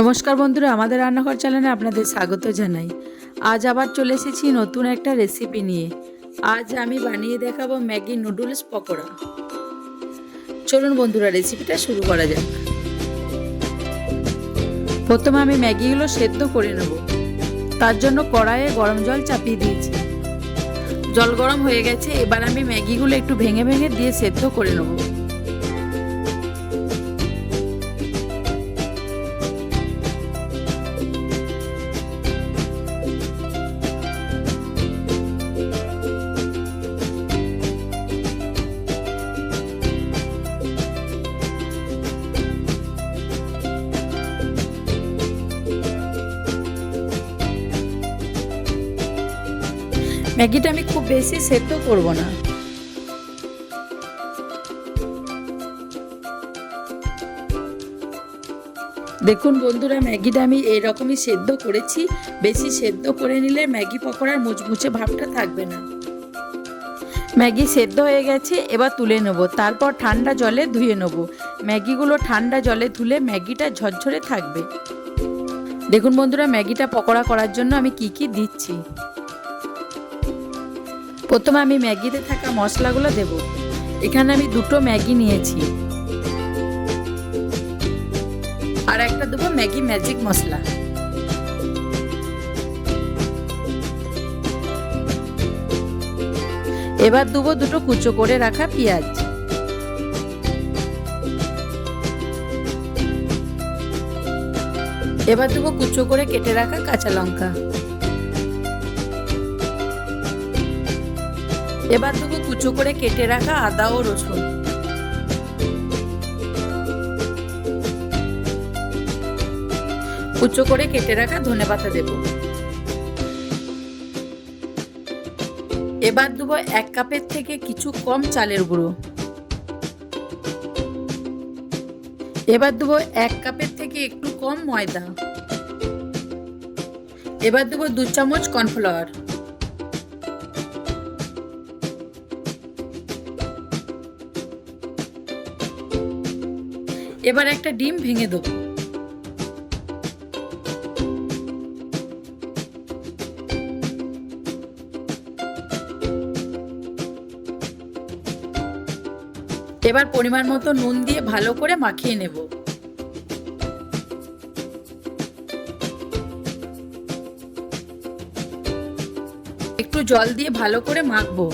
নমস্কার বন্ধুরা, আমাদের রান্নাঘর চ্যানেলে আপনাদের স্বাগত জানাই। আজ আবার চলে এসেছি নতুন একটা রেসিপি নিয়ে। আজ আমি বানিয়ে দেখাবো ম্যাগি নুডলস পকোড়া। চলুন বন্ধুরা, রেসিপিটা শুরু করা যাক। প্রথমে আমি ম্যাগিগুলো সেদ্ধ করে নেব। তার জন্য কড়াইয়ে গরম জল চাপিয়ে দিয়েছি। জল গরম হয়ে গেছে, এবার আমি ম্যাগিগুলো একটু ভেঙে ভেঙে দিয়ে সেদ্ধ করে নেব। ম্যাগিটা আমি খুব বেশি সেদ্ধ করব না। দেখুন বন্ধুরা, ম্যাগিটা আমি এরকমই সেদ্ধ করেছি। বেশি সেদ্ধ করে নিলে ম্যাগি পকোড়ার মুচমুচে ভাবটা থাকবে না। ম্যাগি সেদ্ধ হয়ে গেছে, এবার তুলে নেব। তারপর ঠান্ডা জলে ধুয়ে নেব। ম্যাগিগুলো ঠান্ডা জলে ধুলে ম্যাগিটা ঝরঝরে থাকবে। দেখুন বন্ধুরা, ম্যাগিটা পকোড়া করার জন্য আমি কি দিচ্ছি। প্রথমে আমি ম্যাগিতে থাকা মশলাগুলো দেব। এখানে আমি দুটো ম্যাগি নিয়েছি, আর একটা দেবো ম্যাগি ম্যাজিক মশলা। এবার দেবো দুটো কুচো করে রাখা পেঁয়াজ। এবার দেবো কুচো করে কেটে রাখা কাঁচা লঙ্কা। এবার দেবো কুচো করে কেটে রাখা আদা ও রসুন। কুচো করে কেটে রাখা ধনেপাতা দেব। এবার দেবো 1 কাপের থেকে কিছু কম চালের গুঁড়ো। এবার দেবো 1 কাপের থেকে একটু কম ময়দা। এবার দেবো 2 চামচ কর্নফ্লাওয়ার। এবার একটা ডিম ভেঙে দেবো। এবার পরিমাণ মতো নুন দিয়ে ভালো করে মাখিয়ে নেব। একটু জল দিয়ে ভালো করে মাখবো।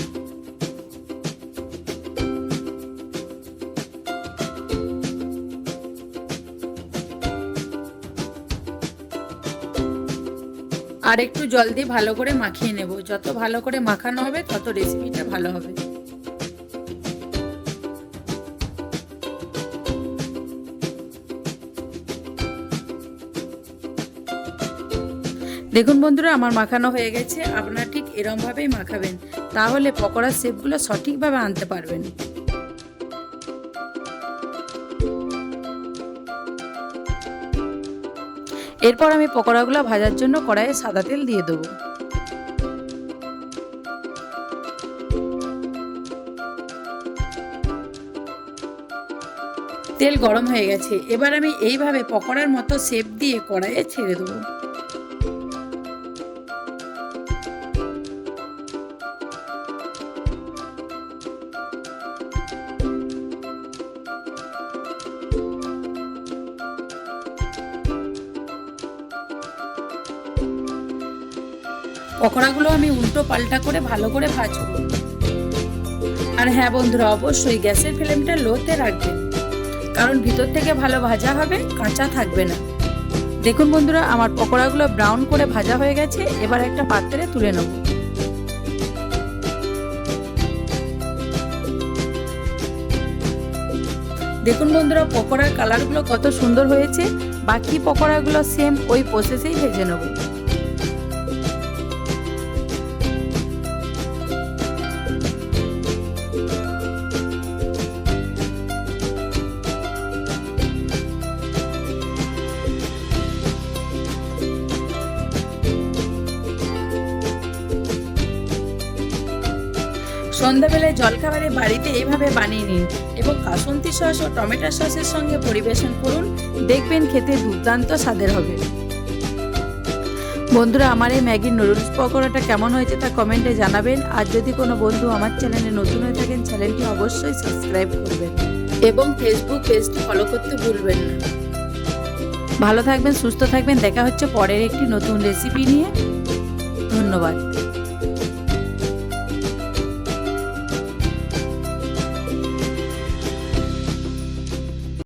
আর একটু জল দিয়ে ভালো করে মাখিয়ে নেব। যত ভালো করে মাখানো হবে তত রেসিপিটা ভালো হবে। দেখুন বন্ধুরা, আমার মাখানো হয়ে গেছে। আপনারা ঠিক এরকম ভাবেই মাখাবেন, তাহলে পকোড়ার শেপগুলো সঠিকভাবে আনতে পারবেন। এরপর আমি পকোড়াগুলো ভাজার জন্য কড়াইয়ে সাদা তেল দিয়ে দেবো। তেল গরম হয়ে গেছে, এবার আমি এইভাবে পকোড়ার মতো শেপ দিয়ে কড়াইয়ে ছেড়ে দেবো। পকোড়াগুলো আমি উল্টো পাল্টা করে ভালো করে ভাজবো। আর হ্যাঁ বন্ধুরা, অবশ্যই গ্যাসের ফ্লেমটা লোতে রাখবেন, কারণ ভিতর থেকে ভালো ভাজা হবে, কাঁচা থাকবে না। দেখুন বন্ধুরা, আমার পকোড়াগুলো ব্রাউন করে ভাজা হয়ে গেছে। এবার একটা পাত্রে তুলে নেব। দেখুন বন্ধুরা, পকোড়ার কালারগুলো কত সুন্দর হয়েছে। বাকি পকোড়াগুলো সেম ওই প্রসেসেই ভেজে নেব। সন্ধ্যাবেলায় জলখাবারে বাড়িতে এইভাবে বানিয়ে নিন এবং কাসুন্দি সস ও টমেটো সসের সঙ্গে পরিবেশন করুন, দেখবেন খেতে দুর্দান্ত স্বাদের হবে। বন্ধুরা, আমার এই ম্যাগির নুডলস পকোড়াটা কেমন হয়েছে তা কমেন্টে জানাবেন। আর যদি কোনো বন্ধু আমার চ্যানেলে নতুন হয়ে থাকেন, চ্যানেলটি অবশ্যই সাবস্ক্রাইব করবেন এবং ফেসবুক পেজটি ফলো করতে ভুলবেন না। ভালো থাকবেন, সুস্থ থাকবেন। দেখা হচ্ছে পরের একটি নতুন রেসিপি নিয়ে। ধন্যবাদ।